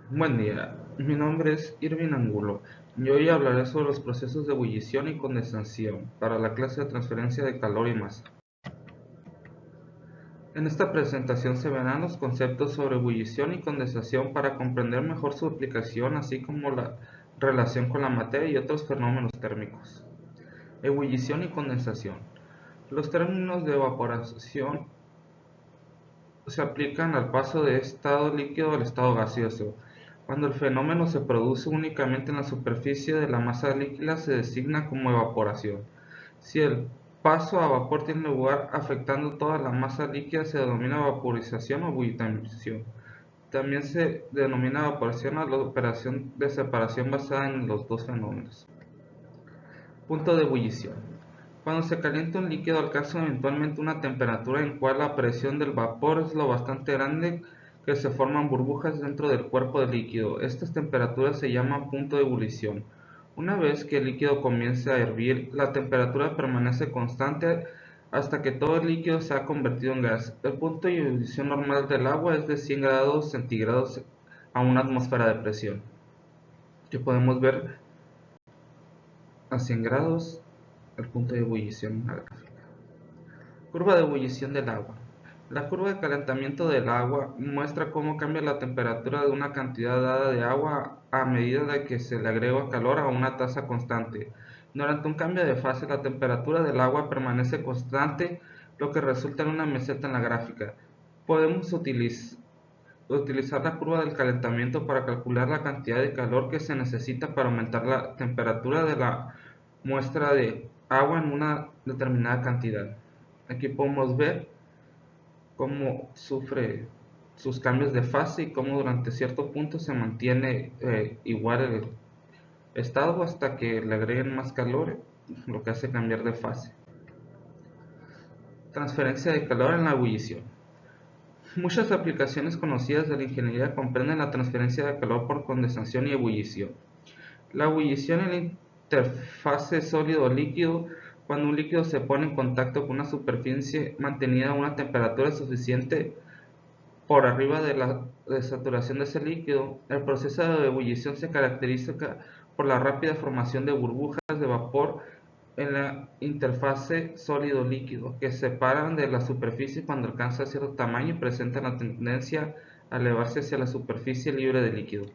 Buen día, mi nombre es Irvin Angulo y hoy hablaré sobre los procesos de ebullición y condensación para la clase de transferencia de calor y masa. En esta presentación se verán los conceptos sobre ebullición y condensación para comprender mejor su aplicación, así como la relación con la materia y otros fenómenos térmicos. Ebullición y condensación. Los términos de evaporación se aplican al paso de estado líquido al estado gaseoso. Cuando el fenómeno se produce únicamente en la superficie de la masa líquida se designa como evaporación. Si el paso a vapor tiene lugar afectando toda la masa líquida se denomina vaporización o ebullición. También se denomina evaporación a la operación de separación basada en los dos fenómenos. Punto de ebullición. Cuando se calienta un líquido alcanza eventualmente una temperatura en cual la presión del vapor es lo bastante grande que se forman burbujas dentro del cuerpo del líquido. Estas temperaturas se llaman punto de ebullición. Una vez que el líquido comience a hervir, la temperatura permanece constante hasta que todo el líquido se ha convertido en gas. El punto de ebullición normal del agua es de 100 grados centígrados a una atmósfera de presión, que podemos ver a 100 grados el punto de ebullición en la gráfica. Curva de ebullición del agua. La curva de calentamiento del agua muestra cómo cambia la temperatura de una cantidad dada de agua a medida de que se le agrega calor a una tasa constante. Durante un cambio de fase, la temperatura del agua permanece constante, lo que resulta en una meseta en la gráfica. Podemos utilizar la curva del calentamiento para calcular la cantidad de calor que se necesita para aumentar la temperatura de la muestra de agua en una determinada cantidad. Aquí podemos ver cómo sufre sus cambios de fase y cómo durante cierto punto se mantiene igual el estado hasta que le agreguen más calor, lo que hace cambiar de fase. Transferencia de calor en la ebullición. Muchas aplicaciones conocidas de la ingeniería comprenden la transferencia de calor por condensación y ebullición. La ebullición en la interfase sólido-líquido, cuando un líquido se pone en contacto con una superficie mantenida a una temperatura suficiente por arriba de la saturación de ese líquido. El proceso de ebullición se caracteriza por la rápida formación de burbujas de vapor en la interfase sólido-líquido, que se separan de la superficie cuando alcanza cierto tamaño y presentan la tendencia a elevarse hacia la superficie libre de líquido.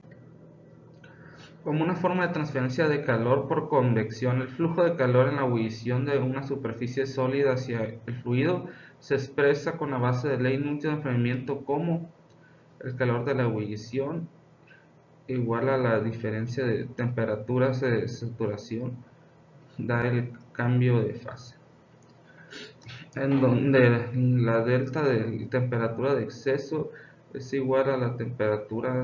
Como una forma de transferencia de calor por convección, el flujo de calor en la ebullición de una superficie sólida hacia el fluido se expresa con la base de ley Newton de enfriamiento como el calor de la ebullición igual a la diferencia de temperaturas de saturación da el cambio de fase, en donde la delta de temperatura de exceso es igual a la temperatura,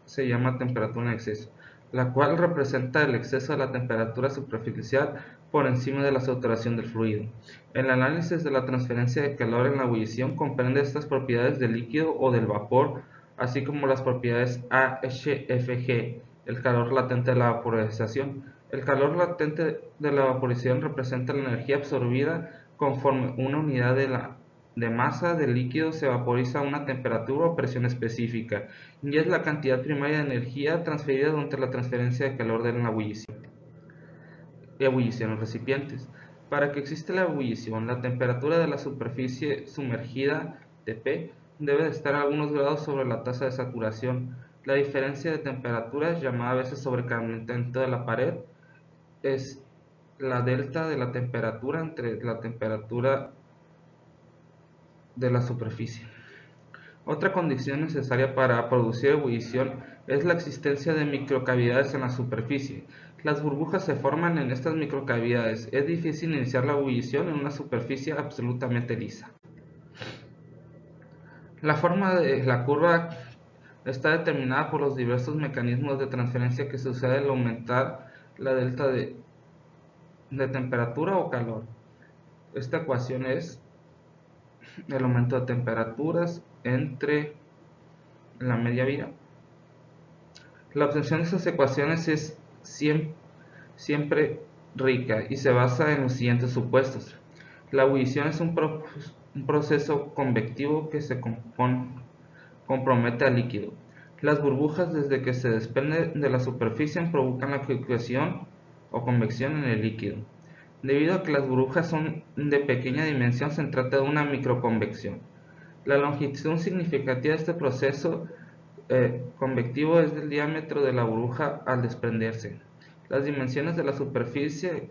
se llama temperatura en exceso, la cual representa el exceso de la temperatura superficial por encima de la saturación del fluido. El análisis de la transferencia de calor en la ebullición comprende estas propiedades del líquido o del vapor, así como las propiedades AHFG, el calor latente de la vaporización. El calor latente de la vaporización representa la energía absorbida conforme una unidad de masa del líquido se vaporiza a una temperatura o presión específica, y es la cantidad primaria de energía transferida durante la transferencia de calor de la ebullición. Ebullición en recipientes. Para que exista la ebullición, la temperatura de la superficie sumergida, Tp, debe de estar a algunos grados sobre la tasa de saturación. La diferencia de temperaturas, llamada a veces sobrecalentamiento de la pared, es la delta de la temperatura entre la temperatura de la superficie. Otra condición necesaria para producir ebullición es la existencia de microcavidades en la superficie. Las burbujas se forman en estas microcavidades. Es difícil iniciar la ebullición en una superficie absolutamente lisa. La forma de la curva está determinada por los diversos mecanismos de transferencia que suceden al aumentar la delta de temperatura o calor. Esta ecuación es el aumento de temperaturas entre la media vida. La obtención de estas ecuaciones es siempre rica y se basa en los siguientes supuestos. La ebullición es un proceso convectivo que se compromete al líquido. Las burbujas, desde que se desprenden de la superficie, provocan la fluctuación o convección en el líquido. Debido a que las burbujas son de pequeña dimensión, se trata de una microconvección. La longitud significativa de este proceso convectivo es el diámetro de la burbuja al desprenderse. Las dimensiones de la superficie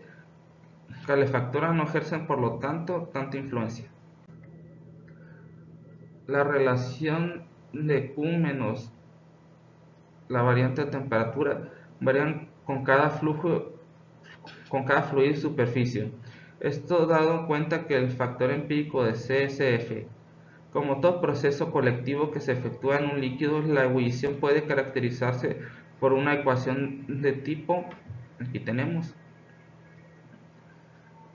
calefactora no ejercen, por lo tanto, tanta influencia. La relación de Q menos la variante de temperatura varían con cada fluido y superficie. Esto dado en cuenta que el factor empírico de CSF, como todo proceso colectivo que se efectúa en un líquido, la ebullición puede caracterizarse por una ecuación de tipo, aquí tenemos,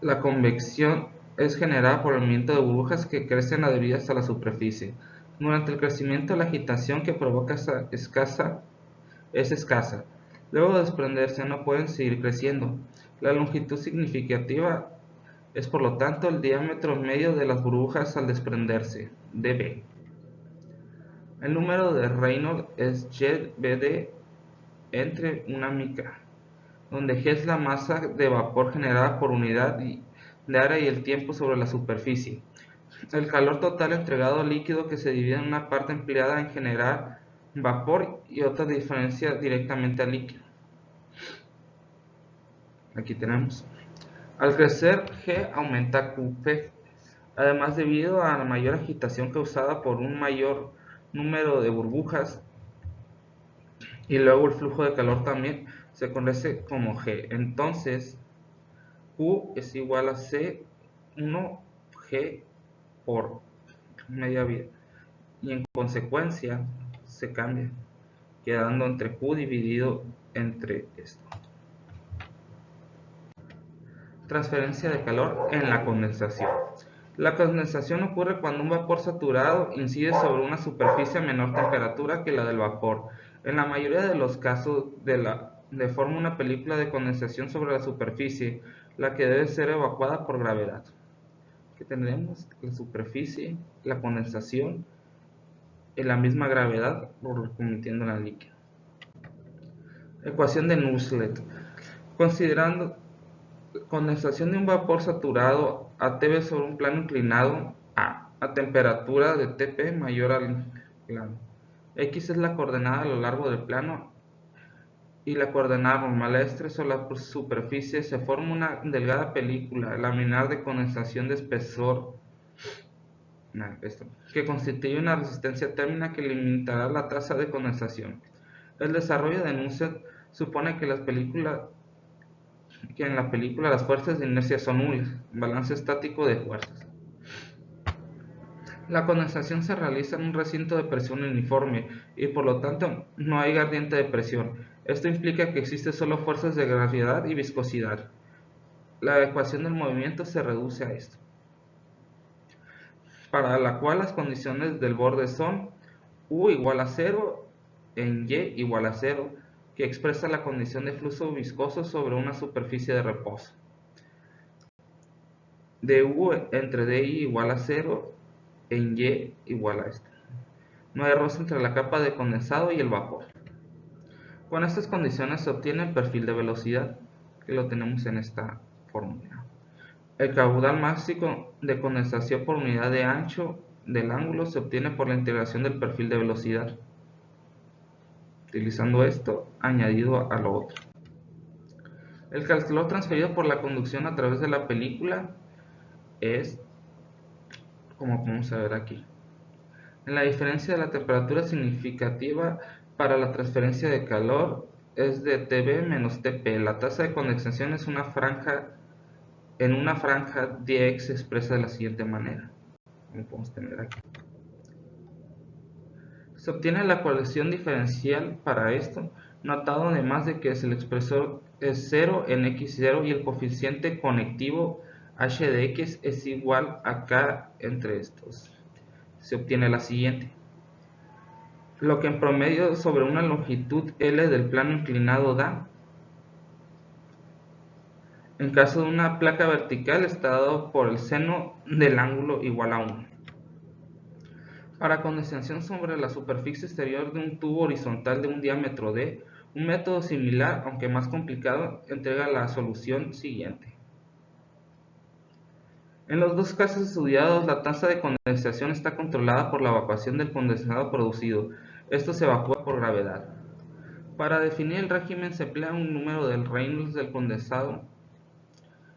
la convección es generada por el movimiento de burbujas que crecen adheridas a la superficie. Durante el crecimiento, la agitación que provoca es escasa. Luego de desprenderse no pueden seguir creciendo. La longitud significativa es, por lo tanto, el diámetro medio de las burbujas al desprenderse, dB. El número de Reynolds es YBD entre una micra, donde G es la masa de vapor generada por unidad de área y el tiempo sobre la superficie. El calor total entregado al líquido, que se divide en una parte empleada en generar vapor y otra diferencia directamente al líquido. Aquí tenemos. Al crecer G aumenta QP, además debido a la mayor agitación causada por un mayor número de burbujas, y luego el flujo de calor también se conoce como G. Entonces Q es igual a C1G por media vía, y en consecuencia se cambia, quedando entre Q dividido entre esto. Transferencia de calor en la condensación. La condensación ocurre cuando un vapor saturado incide sobre una superficie a menor temperatura que la del vapor. En la mayoría de los casos forma una película de condensación sobre la superficie, la que debe ser evacuada por gravedad. Aquí tendremos la superficie, la condensación y la misma gravedad convirtiendo en líquido. Ecuación de Nusselt. Considerando condensación de un vapor saturado a Tb sobre un plano inclinado a temperatura de Tp mayor al plano. X es la coordenada a lo largo del plano y la coordenada normal a este sobre la superficie. Se forma una delgada película laminar de condensación de espesor que constituye una resistencia térmica que limitará la tasa de condensación. El desarrollo de Nusselt supone que en la película las fuerzas de inercia son nulas, balance estático de fuerzas. La condensación se realiza en un recinto de presión uniforme y por lo tanto no hay gradiente de presión. Esto implica que existen solo fuerzas de gravedad y viscosidad. La ecuación del movimiento se reduce a esto, para la cual las condiciones del borde son U igual a 0 en Y igual a 0, que expresa la condición de flujo viscoso sobre una superficie de reposo. Du entre Di igual a 0 en Y igual a esto. No hay roce entre la capa de condensado y el vapor. Con estas condiciones se obtiene el perfil de velocidad, que lo tenemos en esta fórmula. El caudal máximo de condensación por unidad de ancho del ángulo se obtiene por la integración del perfil de velocidad, utilizando esto añadido a lo otro. El calor transferido por la conducción a través de la película es, como podemos ver aquí, en la diferencia de la temperatura significativa para la transferencia de calor es de Tb menos Tp. La tasa de condensación es en una franja dx se expresa de la siguiente manera, como podemos tener aquí. Se obtiene la ecuación diferencial para esto, notado además de que el expresor es 0 en x0 y el coeficiente conectivo h de x es igual a k entre estos. Se obtiene la siguiente, lo que en promedio sobre una longitud L del plano inclinado da. En caso de una placa vertical está dado por el seno del ángulo igual a 1. Para condensación sobre la superficie exterior de un tubo horizontal de un diámetro d, un método similar, aunque más complicado, entrega la solución siguiente. En los dos casos estudiados, la tasa de condensación está controlada por la evacuación del condensado producido. Esto se evacúa por gravedad. Para definir el régimen se emplea un número del Reynolds del condensado.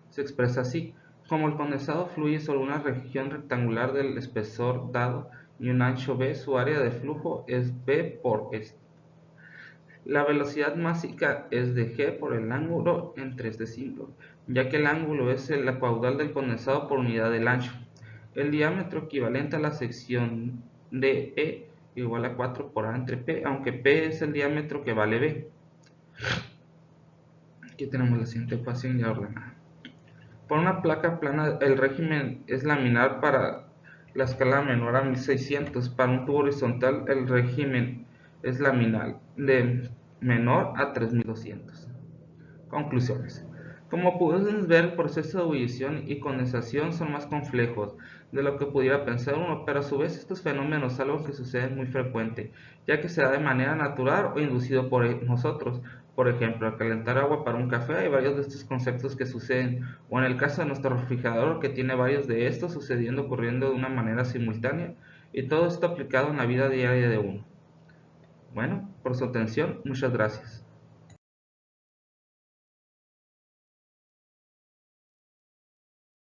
Se expresa así: como el condensado fluye sobre una región rectangular del espesor dado y un ancho b, su área de flujo es b por s. La velocidad másica es de g por el ángulo entre este símbolo, ya que el ángulo es el caudal del condensado por unidad del ancho. El diámetro equivalente a la sección de E igual a 4 por A entre P, aunque P es el diámetro que vale B. Aquí tenemos la siguiente ecuación ya ordenada. Por una placa plana, el régimen es laminar para la escala menor a 1600. Para un tubo horizontal, el régimen es laminar de menor a 3200. Conclusiones. Como podemos ver, el proceso de ebullición y condensación son más complejos de lo que pudiera pensar uno, pero a su vez estos fenómenos son algo que sucede muy frecuente, ya que se da de manera natural o inducido por nosotros. Por ejemplo, al calentar agua para un café hay varios de estos conceptos que suceden, o en el caso de nuestro refrigerador que tiene varios de estos sucediendo ocurriendo de una manera simultánea, y todo esto aplicado en la vida diaria de uno. Bueno, por su atención, muchas gracias.